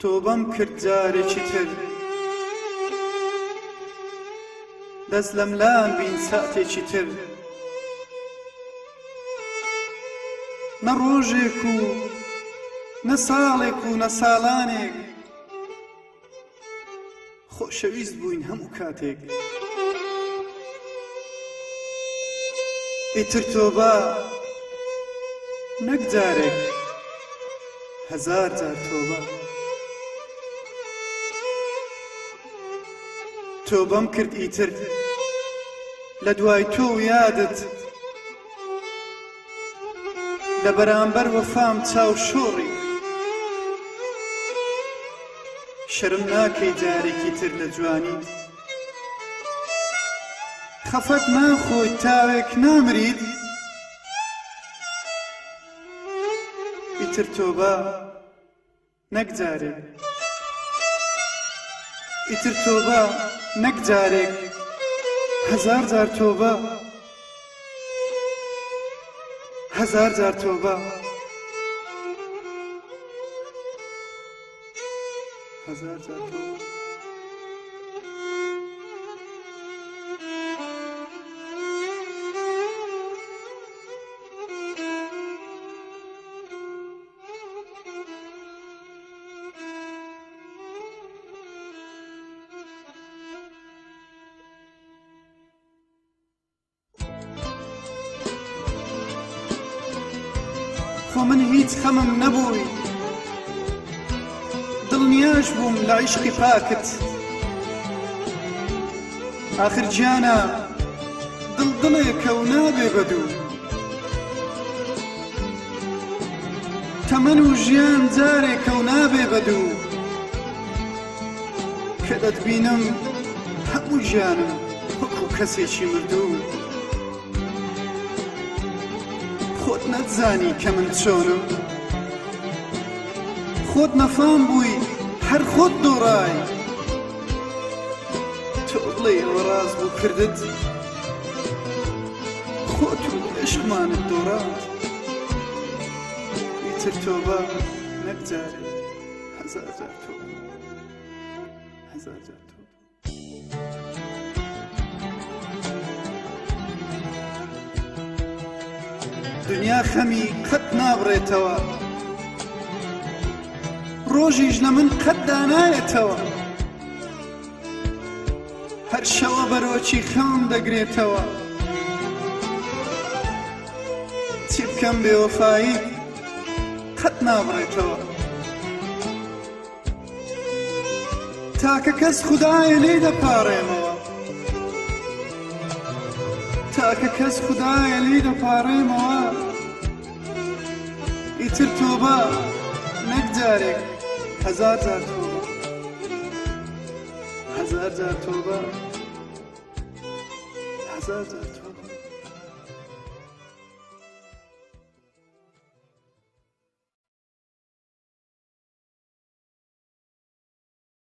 تۆبەم کرد جارێکی تر دەست لە ملان بین ساتێکی تر نە ڕۆژێک و نە ساڵێک و نە ساڵانێک خۆشەویست بووین هەموو کاتێک ئیتر تۆبە نەک جارێک هەزار جار تۆبە تۆبەم کرد ئیتر لە دوای تۆ و یادت لە بەرامبەر وەفام چاو شۆڕی شەرم ناکەی جارێکی تر لە جوانیت خەفەت ناخۆی تاوێک نامرید ئیتر تۆبە نەک جارێک ئیتر تۆبە نەک جارێک هەزار جار تۆبە هەزار جار تۆبە هەزار جار تۆبە خۆ من هیچ خەمم نەبووی دڵنیاش بووم لە عیشقی پاکت ئاخر گیانە دڵێکە و نابێ بەدوو تەمەن و ژیان جارێکە و نابێ بەدوو کە دەتبینم هەموو ژیانم وەکو کەسێکی مردوو خۆت نەتزانی کە من چۆنم خۆت نەفام بووی هەر خۆت دۆڕای تۆ بڵێ ئەوە ڕاست بوو کردت خۆت و عشقمانت دۆڕات ئیتر تۆبە نەک جارێک هەزار جار تۆبە هەزار جار تۆبە دنیا خەمی قەت نابڕێتەوە ڕۆژیش لە من قەت دانایەتەوە هەر شەوە بەرۆکی خەم دەگرێتەوە چی بکەم بێوەفایی قەت نابڕێتەوە تاکە کەس خودایە لێ دەپاڕێمەوە تاکە کەس خودایە لێ دەپاڕێمەوە ئیتر تۆبە نەک جارێک هەزار جار تۆبە هەزار جار تۆبە هەزار جار تۆبە